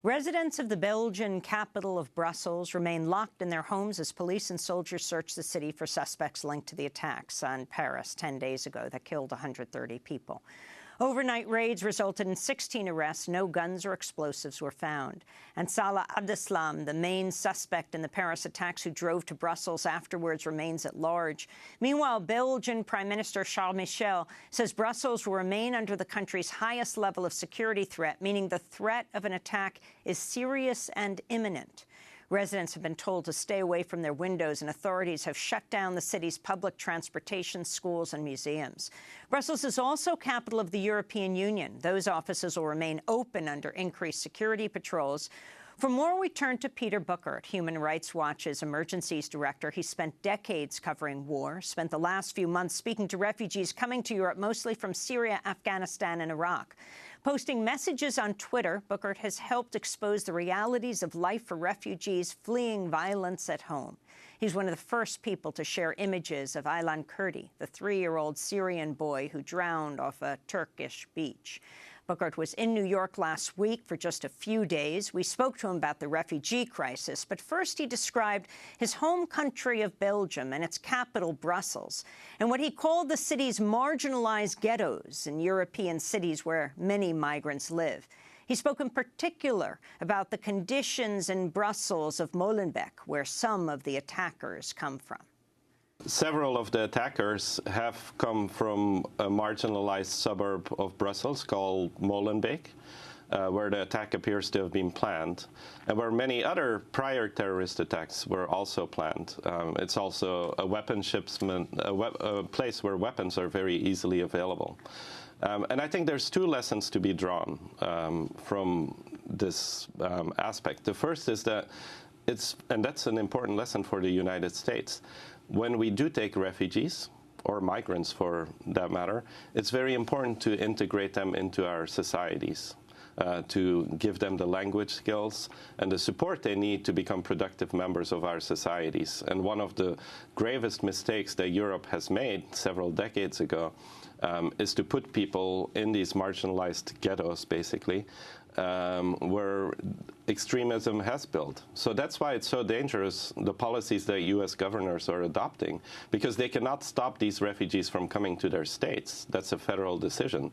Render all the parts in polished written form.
Residents of the Belgian capital of Brussels remain locked in their homes as police and soldiers search the city for suspects linked to the attacks on Paris 10 days ago that killed 130 people. Overnight raids resulted in 16 arrests. No guns or explosives were found. And Salah Abdeslam, the main suspect in the Paris attacks who drove to Brussels afterwards, remains at large. Meanwhile, Belgian Prime Minister Michel says Brussels will remain under the country's highest level of security threat, meaning the threat of an attack is serious and imminent. Residents have been told to stay away from their windows, and authorities have shut down the city's public transportation, schools and museums. Brussels is also capital of the European Union. Those offices will remain open under increased security patrols. For more, we turn to Peter Bouckaert, Human Rights Watch's emergencies director. He spent decades covering war, spent the last few months speaking to refugees coming to Europe, mostly from Syria, Afghanistan and Iraq. Posting messages on Twitter, Bouckaert has helped expose the realities of life for refugees fleeing violence at home. He's one of the first people to share images of Aylan Kurdi, the 3-year-old Syrian boy who drowned off a Turkish beach. Bouckaert was in New York last week for just a few days. We spoke to him about the refugee crisis, but first he described his home country of Belgium and its capital, Brussels, and what he called the city's marginalized ghettos in European cities where many migrants live. He spoke in particular about the conditions in Brussels of Molenbeek, where some of the attackers come from. Several of the attackers have come from a marginalized suburb of Brussels called Molenbeek, where the attack appears to have been planned, and where many other prior terrorist attacks were also planned. It's also a weapon shipment, a place where weapons are very easily available. And I think there's two lessons to be drawn from this aspect. The first is that and that's an important lesson for the United States, when we do take refugees, or migrants for that matter, it's very important to integrate them into our societies, to give them the language skills and the support they need to become productive members of our societies. And one of the gravest mistakes that Europe has made several decades ago is to put people in these marginalized ghettos, basically, where extremism has built. So that's why it's so dangerous, the policies that U.S. governors are adopting, because they cannot stop these refugees from coming to their states. That's a federal decision.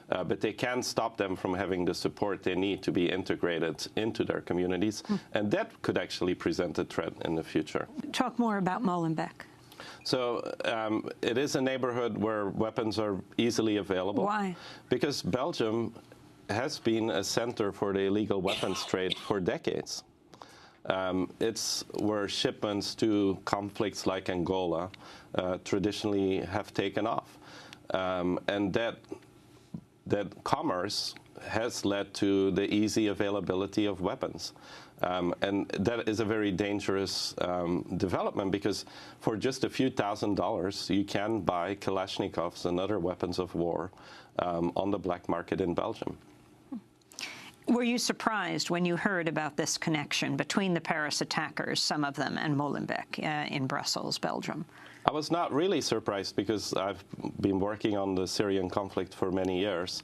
But they can stop them from having the support they need to be integrated into their communities, and that could actually present a threat in the future. Talk more about Molenbeek. So it is a neighborhood where weapons are easily available. Why? Because Belgium has been a center for the illegal weapons trade for decades. It's where shipments to conflicts like Angola traditionally have taken off. And that commerce has led to the easy availability of weapons. And that is a very dangerous development, because for just a few $1,000s, you can buy Kalashnikovs and other weapons of war on the black market in Belgium. Were you surprised when you heard about this connection between the Paris attackers, some of them, and Molenbeek in Brussels, Belgium? I was not really surprised, because I've been working on the Syrian conflict for many years.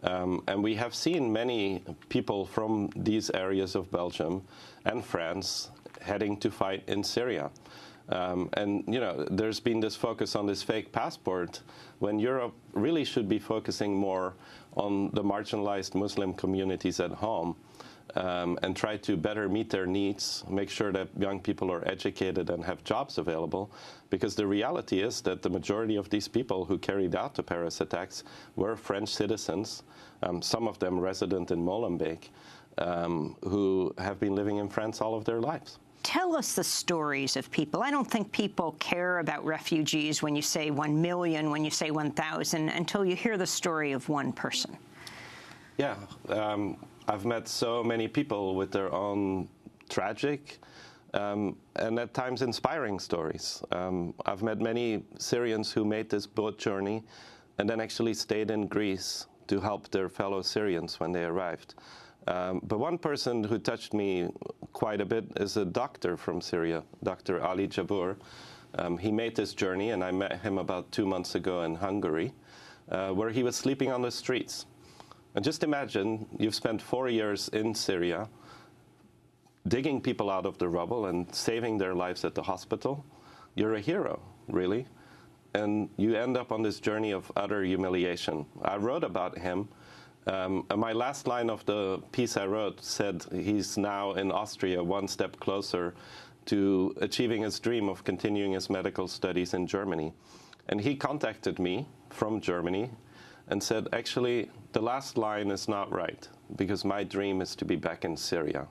And we have seen many people from these areas of Belgium and France heading to fight in Syria. And, you know, there's been this focus on this fake passport, when Europe really should be focusing more on the marginalized Muslim communities at home, and try to better meet their needs, make sure that young people are educated and have jobs available, because the reality is that the majority of these people who carried out the Paris attacks were French citizens, some of them resident in Molenbeek, who have been living in France all of their lives. Tell us the stories of people. I don't think people care about refugees when you say 1 million, when you say 1,000, until you hear the story of one person. Yeah, I've met so many people with their own tragic and at times inspiring stories. I've met many Syrians who made this boat journey and then actually stayed in Greece to help their fellow Syrians when they arrived. But one person who touched me quite a bit is a doctor from Syria, Dr. Ali Jabour. He made this journey, and I met him about 2 months ago in Hungary, where he was sleeping on the streets. And just imagine, you've spent 4 years in Syria, digging people out of the rubble and saving their lives at the hospital, you're a hero, really. And you end up on this journey of utter humiliation. I wrote about him. And my last line of the piece I wrote said he's now in Austria, one step closer to achieving his dream of continuing his medical studies in Germany. And he contacted me from Germany and said, actually, the last line is not right, because my dream is to be back in Syria.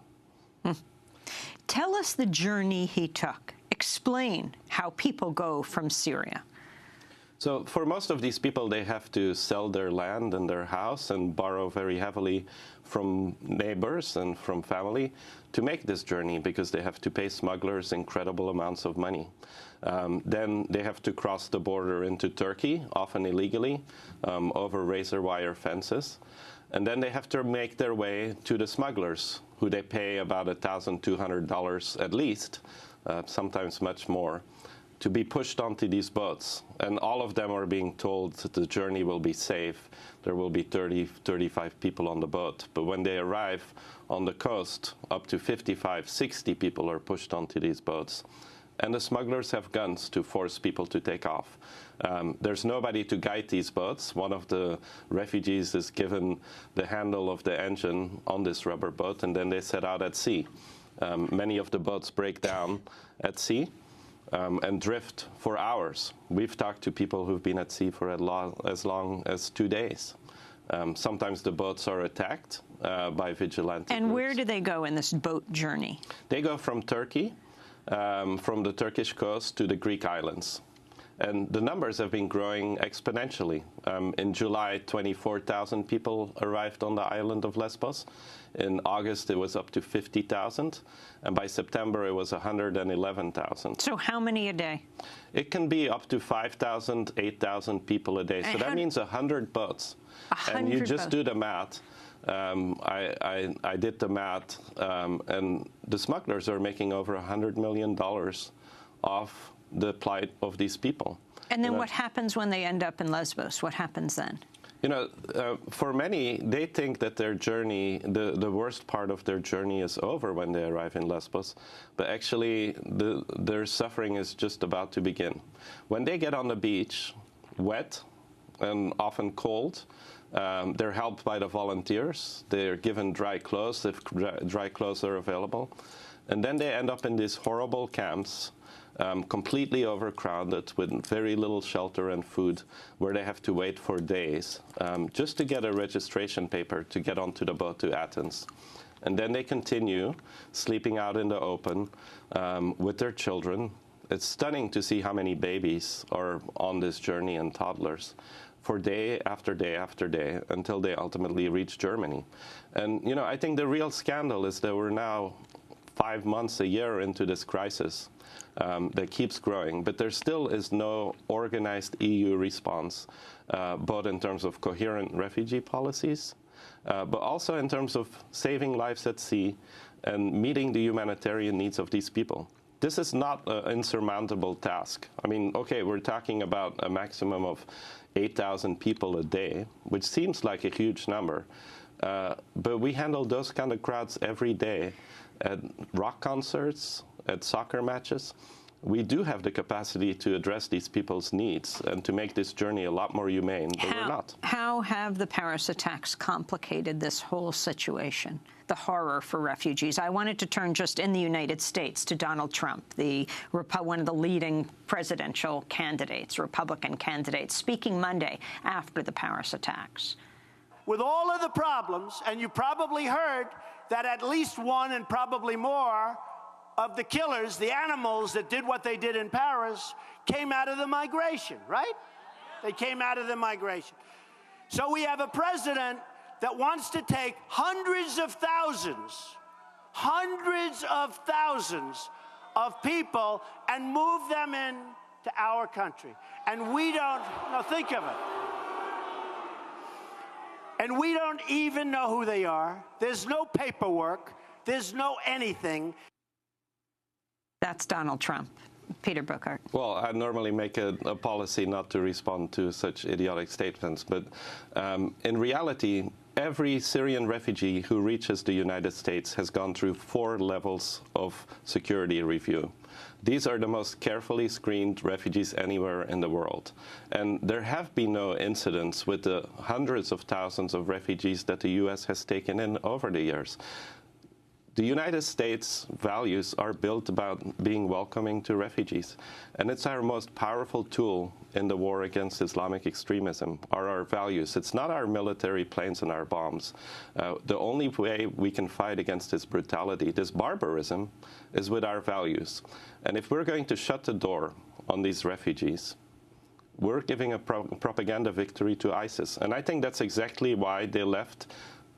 Tell us the journey he took. Explain how people go from Syria. So for most of these people, they have to sell their land and their house and borrow very heavily from neighbors and from family to make this journey, because they have to pay smugglers incredible amounts of money. Then they have to cross the border into Turkey, often illegally, over razor wire fences. And then they have to make their way to the smugglers, who they pay about $1,200 at least, sometimes much more, to be pushed onto these boats. And all of them are being told that the journey will be safe. There will be 30, 35 people on the boat. But when they arrive on the coast, up to 55, 60 people are pushed onto these boats. And the smugglers have guns to force people to take off. There's nobody to guide these boats. One of the refugees is given the handle of the engine on this rubber boat, and then they set out at sea. Many of the boats break down at sea. And drift for hours. We've talked to people who've been at sea for as long as 2 days. Sometimes the boats are attacked by vigilante And groups. where do they go in this boat journey? They go from Turkey, from the Turkish coast to the Greek islands. And the numbers have been growing exponentially. In July, 24,000 people arrived on the island of Lesbos. In August, it was up to 50,000. And by September, it was 111,000. So how many a day? It can be up to 5,000, 8,000 people a day. So that means 100 boats. 100 and you just boats. do the math. I did the math. And the smugglers are making over $100 million off the plight of these people. And then what happens when they end up in Lesbos? What happens then? For many, they think that their journey, the worst part of their journey is over when they arrive in Lesbos. But actually, their suffering is just about to begin. When they get on the beach, wet and often cold, they're helped by the volunteers. They're given dry clothes if dry clothes are available. And then they end up in these horrible camps, completely overcrowded with very little shelter and food, where they have to wait for days just to get a registration paper to get onto the boat to Athens. And then they continue sleeping out in the open with their children. It's stunning to see how many babies are on this journey, and toddlers, for day after day after day, until they ultimately reach Germany. And, I think the real scandal is that we're now 5 months, a year into this crisis that keeps growing, but there still is no organized EU response, both in terms of coherent refugee policies, but also in terms of saving lives at sea and meeting the humanitarian needs of these people. This is not an insurmountable task. I mean, okay, we're talking about a maximum of 8,000 people a day, which seems like a huge number, but we handle those kind of crowds every day at rock concerts, at soccer matches. We do have the capacity to address these people's needs and to make this journey a lot more humane, but we're not. How have the Paris attacks complicated this whole situation, the horror for refugees? I wanted to turn just in the United States to Donald Trump, one of the leading presidential candidates, Republican candidates, speaking Monday after the Paris attacks. With all of the problems, and you probably heard that at least one and probably more of the killers, the animals that did what they did in Paris, came out of the migration, right? They came out of the migration. So we have a president that wants to take hundreds of thousands of people and move them into our country. And we don't, think of it. And we don't even know who they are. There's no paperwork. There's no anything. That's Donald Trump. Peter Bouckaert. Well, I normally make a policy not to respond to such idiotic statements, but in reality, every Syrian refugee who reaches the United States has gone through 4 levels of security review. These are the most carefully screened refugees anywhere in the world. And there have been no incidents with the hundreds of thousands of refugees that the U.S. has taken in over the years. The United States values are built about being welcoming to refugees. And it's our most powerful tool in the war against Islamic extremism, are our values. It's not our military planes and our bombs. The only way we can fight against this brutality, this barbarism, is with our values. And if we're going to shut the door on these refugees, we're giving a propaganda victory to ISIS. And I think that's exactly why they left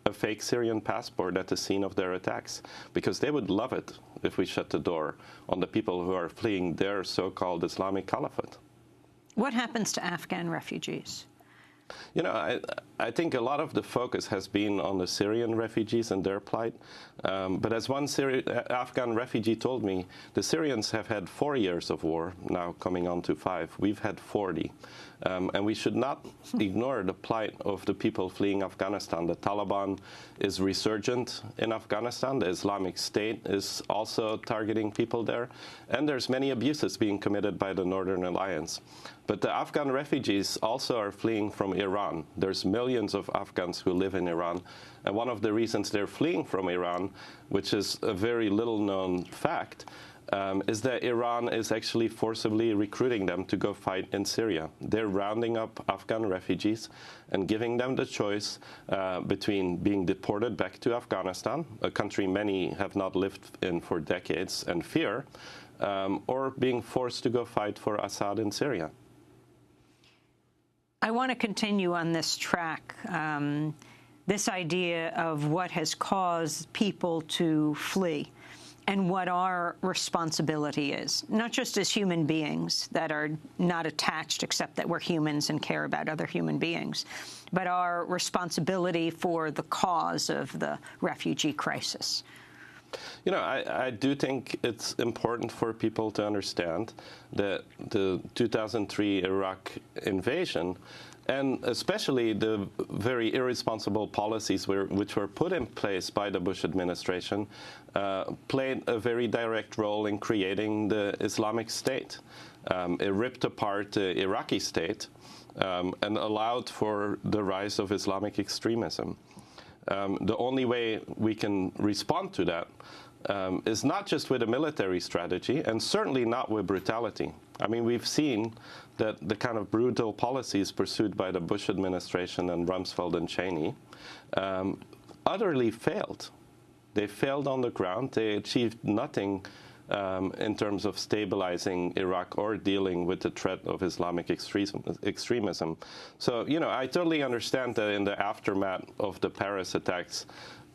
a fake Syrian passport at the scene of their attacks, because they would love it if we shut the door on the people who are fleeing their so-called Islamic caliphate. What happens to Afghan refugees? You know, I think a lot of the focus has been on the Syrian refugees and their plight. But as one Afghan refugee told me, the Syrians have had 4 years of war, now coming on to 5. We've had 40. And we should not ignore the plight of the people fleeing Afghanistan. The Taliban is resurgent in Afghanistan. The Islamic State is also targeting people there. And there's many abuses being committed by the Northern Alliance. But the Afghan refugees also are fleeing from Iran. There's millions of Afghans who live in Iran. And one of the reasons they're fleeing from Iran, which is a very little-known fact, is that Iran is actually forcibly recruiting them to go fight in Syria. They're rounding up Afghan refugees and giving them the choice between being deported back to Afghanistan, a country many have not lived in for decades and fear, or being forced to go fight for Assad in Syria. I want to continue on this track, this idea of what has caused people to flee and what our responsibility is, not just as human beings that are not attached except that we're humans and care about other human beings, but our responsibility for the cause of the refugee crisis. You know, I do think it's important for people to understand that the 2003 Iraq invasion, and especially the very irresponsible policies which were put in place by the Bush administration, played a very direct role in creating the Islamic State. It ripped apart the Iraqi state and allowed for the rise of Islamic extremism. The only way we can respond to that is not just with a military strategy, and certainly not with brutality. I mean, we've seen that the kind of brutal policies pursued by the Bush administration and Rumsfeld and Cheney utterly failed. They failed on the ground. They achieved nothing in terms of stabilizing Iraq or dealing with the threat of Islamic extremism. So, you know, I totally understand that in the aftermath of the Paris attacks,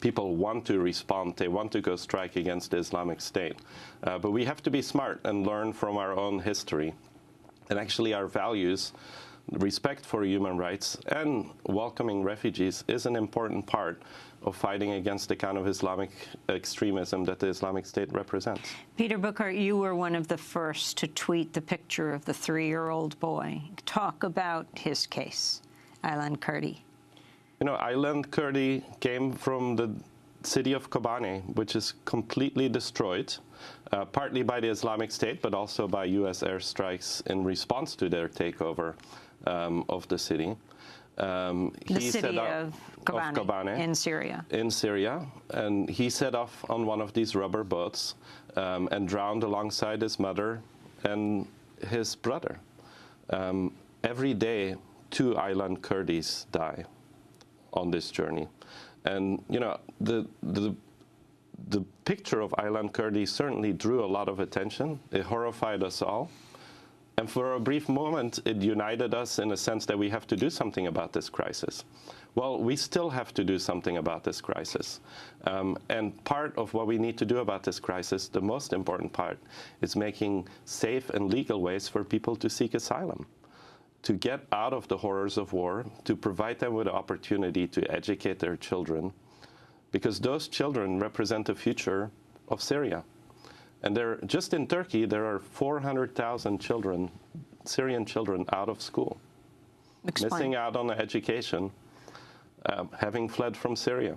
people want to respond. They want to go strike against the Islamic State. But we have to be smart and learn from our own history. And actually our values, respect for human rights and welcoming refugees is an important part of fighting against the kind of Islamic extremism that the Islamic State represents. Peter Bouckaert, you were one of the first to tweet the picture of the 3-year-old boy. Talk about his case, Aylan Kurdi. You know, Aylan Kurdi came from the city of Kobane, which is completely destroyed, partly by the Islamic State, but also by U.S. airstrikes in response to their takeover of the city. The city of Kobane in Syria. In Syria. And he set off on one of these rubber boats and drowned alongside his mother and his brother. Every day, 2 Aylan Kurdis die on this journey. And, you know, the picture of Aylan Kurdi certainly drew a lot of attention. It horrified us all. And for a brief moment, it united us in a sense that we have to do something about this crisis. Well, we still have to do something about this crisis. And part of what we need to do about this crisis, the most important part, is making safe and legal ways for people to seek asylum, to get out of the horrors of war, to provide them with the opportunity to educate their children, because those children represent the future of Syria. And just in Turkey, there are 400,000 children, Syrian children, out of school, missing out on education. having fled from Syria.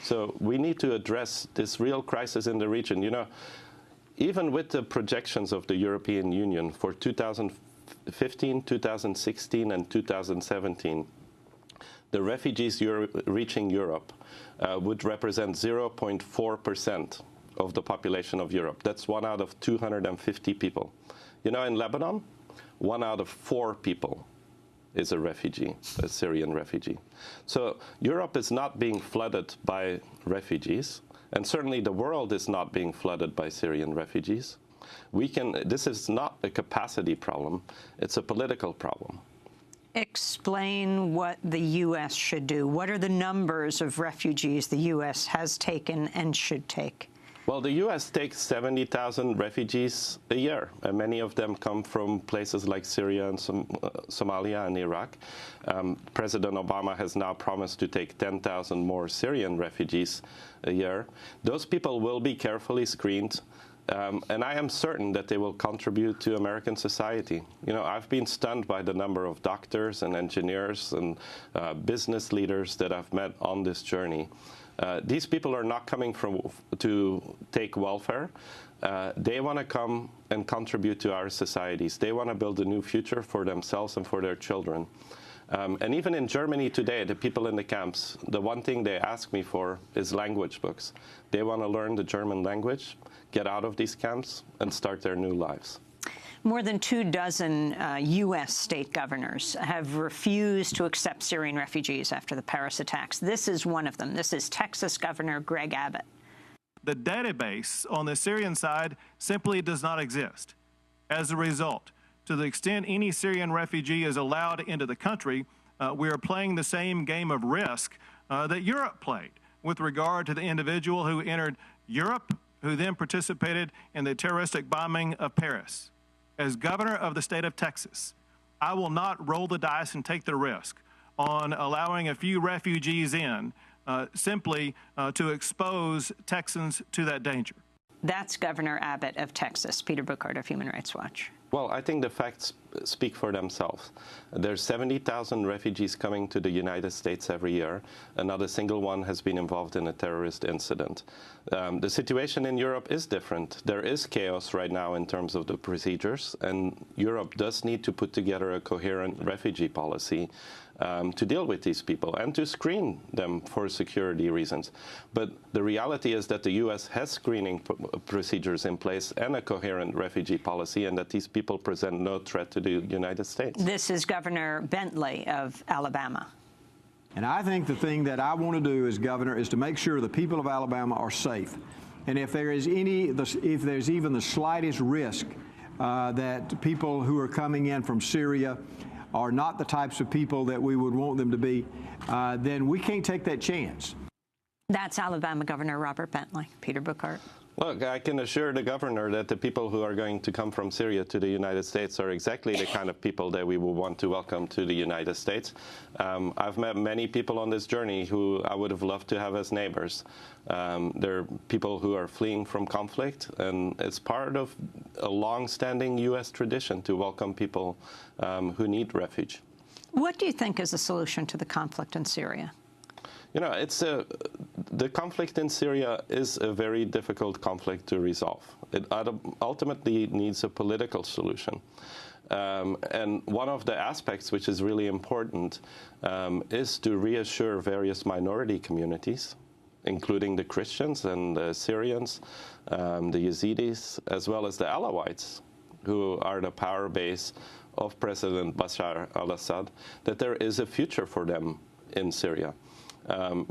So we need to address this real crisis in the region. You know, even with the projections of the European Union for 2015, 2016, and 2017, the refugees reaching Europe would represent 0.4% of the population of Europe. That's 1 out of 250 people. You know, in Lebanon, 1 out of 4 people is a refugee, a Syrian refugee. So Europe is not being flooded by refugees, and certainly the world is not being flooded by Syrian refugees. This is not a capacity problem, it's a political problem. Explain what the U.S. should do. What are the numbers of refugees the U.S. has taken and should take? Well, the U.S. takes 70,000 refugees a year, and many of them come from places like Syria and Somalia and Iraq. President Obama has now promised to take 10,000 more Syrian refugees a year. Those people will be carefully screened, and I am certain that they will contribute to American society. You know, I've been stunned by the number of doctors and engineers and business leaders that I've met on this journey. These people are not coming to take welfare. They want to come and contribute to our societies. They want to build a new future for themselves and for their children. And even in Germany today, the people in the camps, the one thing they ask me for is language books. They want to learn the German language, get out of these camps, and start their new lives. More than 24 U.S. state governors have refused to accept Syrian refugees after the Paris attacks. This is one of them. This is Texas Governor Greg Abbott. The database on the Syrian side simply does not exist. As a result, to the extent any Syrian refugee is allowed into the country, we are playing the same game of risk that Europe played with regard to the individual who entered Europe, who then participated in the terroristic bombing of Paris. As governor of the state of Texas, I will not roll the dice and take the risk on allowing a few refugees in simply to expose Texans to that danger. That's Governor Abbott of Texas. Peter Bouckaert of Human Rights Watch. Well, I think the facts speak for themselves. There's 70,000 refugees coming to the United States every year, and not a single one has been involved in a terrorist incident. The situation in Europe is different. There is chaos right now in terms of the procedures, and Europe does need to put together a coherent refugee policy to deal with these people and to screen them for security reasons. But the reality is that the U.S. has screening procedures in place and a coherent refugee policy, and that these people present no threat to the United States. This is Governor Bentley of Alabama. And I think the thing that I want to do as governor is to make sure the people of Alabama are safe. And if there is if there's even the slightest risk that people who are coming in from Syria are not the types of people that we would want them to be, then we can't take that chance. That's Alabama Governor Robert Bentley. Peter Bouckaert. Look, I can assure the governor that the people who are going to come from Syria to the United States are exactly the kind of people that we will want to welcome to the United States. I've met many people on this journey who I would have loved to have as neighbors. They're people who are fleeing from conflict, and it's part of a long-standing U.S. tradition to welcome people who need refuge. What do you think is the solution to the conflict in Syria? You know, the conflict in Syria is a very difficult conflict to resolve. It ultimately needs a political solution. And one of the aspects which is really important is to reassure various minority communities, including the Christians and the Syrians, the Yazidis, as well as the Alawites, who are the power base of President Bashar al-Assad, that there is a future for them in Syria.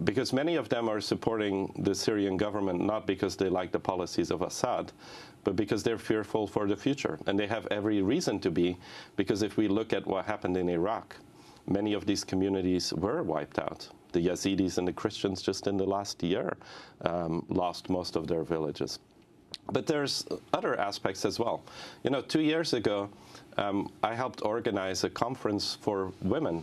Because many of them are supporting the Syrian government not because they like the policies of Assad, but because they're fearful for the future. And they have every reason to be, because if we look at what happened in Iraq, many of these communities were wiped out. The Yazidis and the Christians just in the last year lost most of their villages. But there's other aspects as well. You know, 2 years ago, I helped organize a conference for women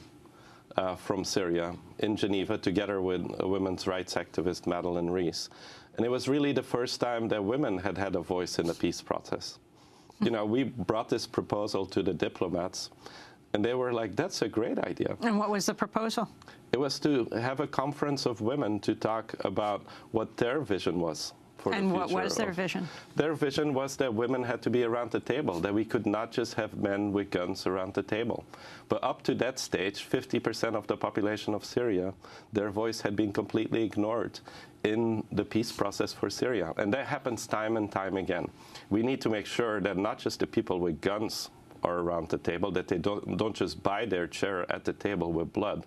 from Syria in Geneva, together with a women's rights activist, Madeleine Rees. And it was really the first time that women had had a voice in the peace process. You know, we brought this proposal to the diplomats, And they were like, that's a great idea. And what was the proposal? It was to have a conference of women to talk about what their vision was for the future. And what was their vision? Their vision was that women had to be around the table, that we could not just have men with guns around the table. But up to that stage, 50% of the population of Syria, their voice had been completely ignored in the peace process for Syria. And that happens time and time again. We need to make sure that not just the people with guns are around the table, that they don't just buy their chair at the table with blood,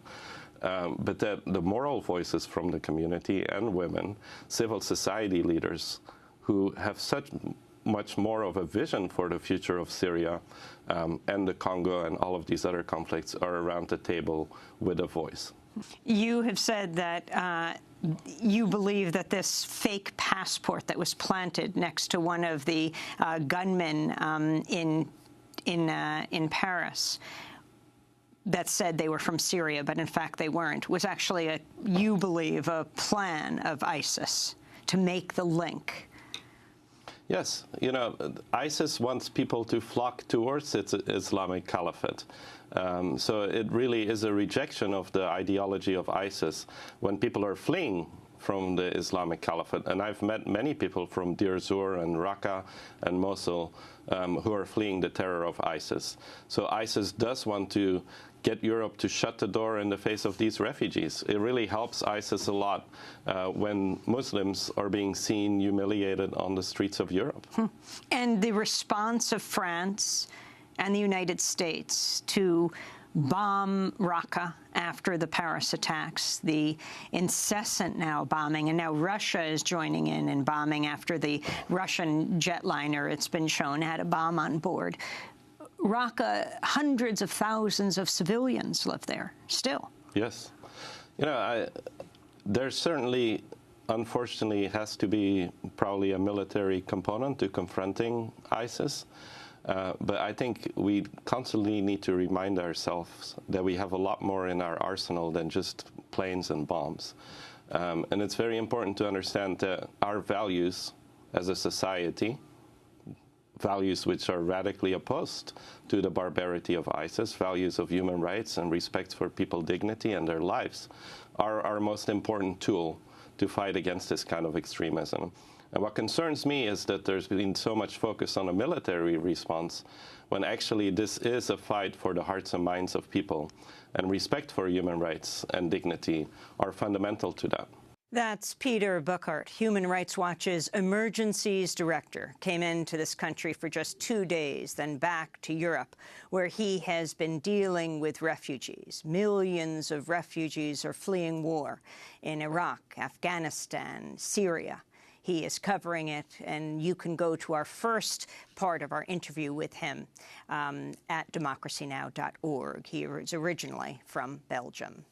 but that the moral voices from the community and women, civil society leaders who have such much more of a vision for the future of Syria and the Congo and all of these other conflicts are around the table with a voice. You have said that you believe that this fake passport that was planted next to one of the gunmen in Paris that said they were from Syria, but in fact they weren't, was actually, you believe, a plan of ISIS to make the link. Yes. You know, ISIS wants people to flock towards its Islamic caliphate. So it really is a rejection of the ideology of ISIS when people are fleeing from the Islamic Caliphate. And I've met many people from Deir Zur and Raqqa and Mosul who are fleeing the terror of ISIS. So ISIS does want to get Europe to shut the door in the face of these refugees. It really helps ISIS a lot when Muslims are being seen humiliated on the streets of Europe. And the response of France and the United States to bomb Raqqa after the Paris attacks, the incessant now bombing, and now Russia is joining in bombing after the Russian jetliner, it's been shown, had a bomb on board. Raqqa, hundreds of thousands of civilians live there still. Yes. You know, there certainly, unfortunately, has to be probably a military component to confronting ISIS. But I think we constantly need to remind ourselves that we have a lot more in our arsenal than just planes and bombs. And it's very important to understand that our values as a society, values which are radically opposed to the barbarity of ISIS, values of human rights and respect for people's dignity and their lives, are our most important tool to fight against this kind of extremism. And what concerns me is that there's been so much focus on a military response when actually this is a fight for the hearts and minds of people, and respect for human rights and dignity are fundamental to that. That's Peter Bouckaert, Human Rights Watch's Emergencies Director. Came into this country for just 2 days, then back to Europe, where he has been dealing with refugees. Millions of refugees are fleeing war in Iraq, Afghanistan, Syria. He is covering it, and you can go to our first part of our interview with him at democracynow.org. He is originally from Belgium.